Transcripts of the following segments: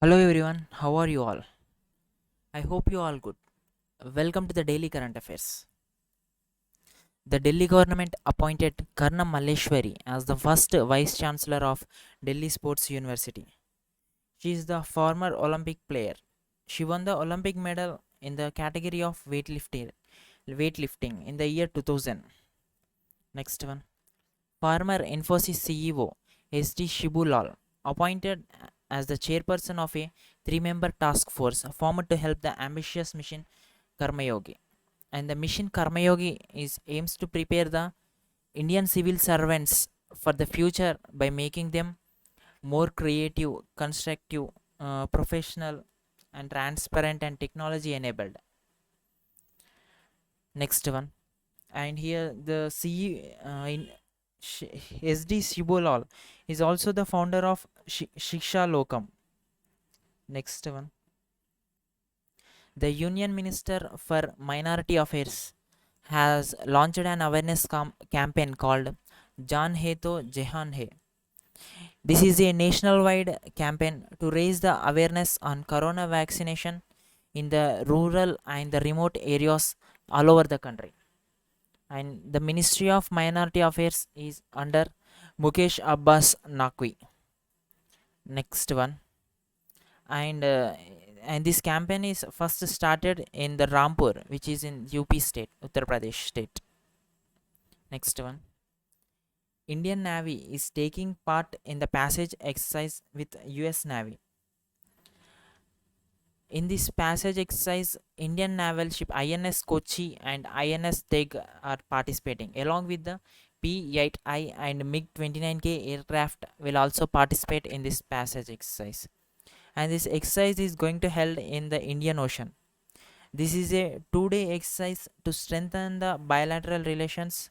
Hello everyone, how are you all? I hope you all good. Welcome to the Daily Current Affairs. The Delhi government appointed Karnam Malleshwari as the first Vice Chancellor of Delhi Sports University. She is the former Olympic player. She won the Olympic medal in the category of weightlifting in the year 2000. Next one. Former Infosys CEO SD Shibulal appointed as the chairperson of a three-member task force formed to help the ambitious mission Karmayogi. And the mission Karmayogi is aims to prepare the Indian civil servants for the future by making them more creative, constructive, professional, and transparent and technology enabled. Next one, and here the SD Shibolal is also the founder of Shiksha Lokam. Next one, the Union Minister for Minority Affairs has launched an awareness campaign called Jan Hai To Jehan Hai. This is a nationwide campaign to raise the awareness on corona vaccination in the rural and the remote areas all over the country. And the Ministry of Minority Affairs is under Mukesh Abbas Naqvi. Next one, and uh, and this campaign is first started in the Rampur, which is in UP state, Uttar Pradesh state. Next one, Indian Navy is taking part in the passage exercise with US Navy. In this passage exercise, Indian naval ship INS Kochi and INS Teg are participating, along with the P-8I and MiG-29K aircraft will also participate in this passage exercise. And this exercise is going to held in the Indian Ocean. This is a two-day exercise to strengthen the bilateral relations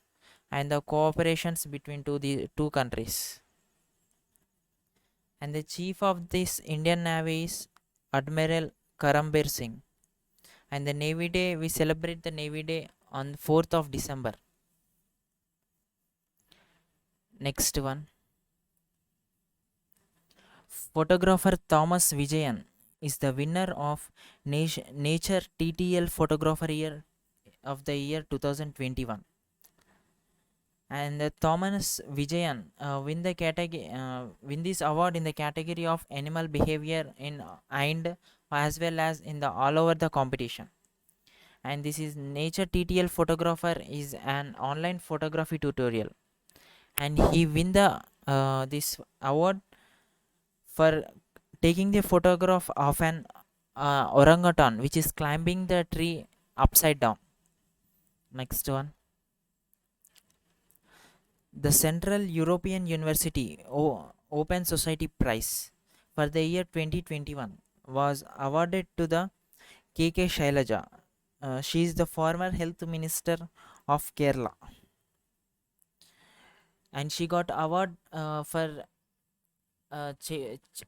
and the cooperations between the two countries. And the chief of this Indian Navy is Admiral Karambir Singh. And the Navy Day, we celebrate the Navy Day on 4th of December. Next one, photographer Thomas Vijayan is the winner of Nature TTL Photographer Year of the year 2021. And Thomas Vijayan win this award in the category of animal behavior in and as well as in the all over the competition. And this is Nature TTL Photographer is an online photography tutorial, and he win the this award for taking the photograph of an orangutan which is climbing the tree upside down. Next one, the Central European University Open Society Prize for the year 2021 was awarded to the KK Shailaja. She is the former health minister of Kerala, and she got award for uh, ch- ch-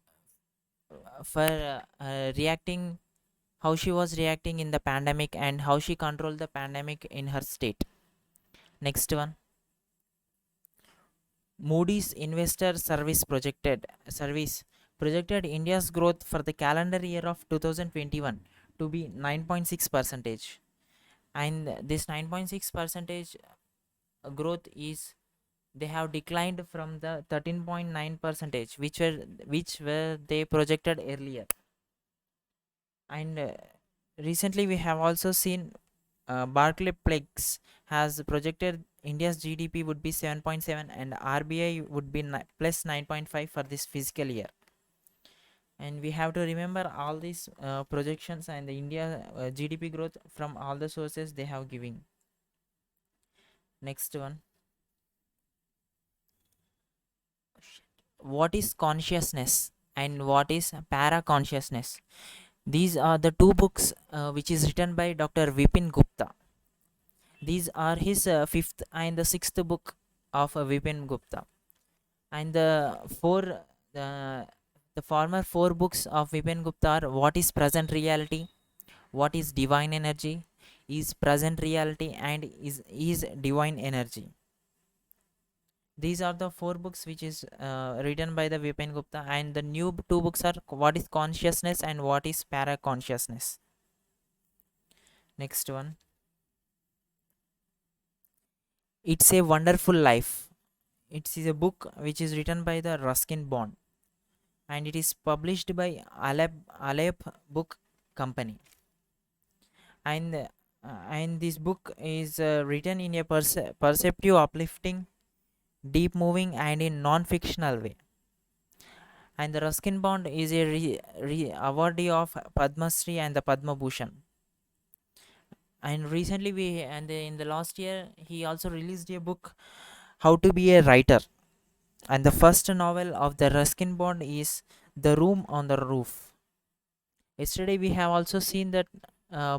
reacting, how she was reacting in the pandemic and how she controlled the pandemic in her state. Next one, Moody's Investor Service projected India's growth for the calendar year of 2021 to be 9.6 percentage, and this 9.6 percentage growth is they have declined from the 13.9 percentage which were they projected earlier. And recently we have also seen Barclayplex has projected India's GDP would be 7.7 and RBI would be plus 9.5 for this fiscal year. And we have to remember all these projections and the India GDP growth from all the sources they have giving. Next one, what is consciousness and what is para consciousness? These are the two books which is written by Dr. Vipin Gupta. These are his fifth and the sixth book of Vipin Gupta. And the former four books of Vipin Gupta are What is Present Reality, What is Divine Energy, Is Present Reality, and Is Divine Energy. These are the 4 books which is written by the Vipin Gupta, and the new 2 books are what is consciousness and what is para consciousness. Next one, It's a Wonderful Life. It is a book which is written by the Ruskin Bond, and it is published by Aleph Book Company. And this book is written in a perceptive, uplifting, deep moving, and in non-fictional way. And the Ruskin Bond is a awardee of Padma Shri and the Padma Bhushan. And recently in the last year he also released a book, How to Be a Writer. And the first novel of the Ruskin Bond is The Room on the Roof. Yesterday we have also seen that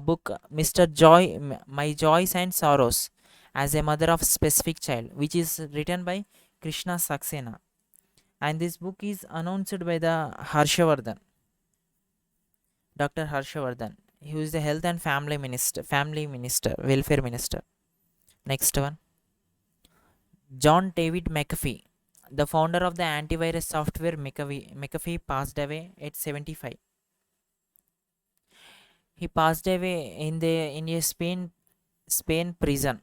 book, Mr. Joy, My Joys and Sorrows as a Mother of Specific Child, which is written by Krishna Saxena. And this book is announced by the Harshavardhan, Dr. Harshavardhan, who is the Health and Welfare Minister. Next one, John David McAfee, the founder of the antivirus software McAfee passed away at 75. He passed away in a Spain prison.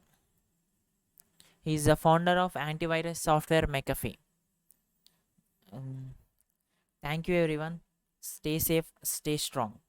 He is the founder of antivirus software McAfee. Thank you everyone. Stay safe, stay strong.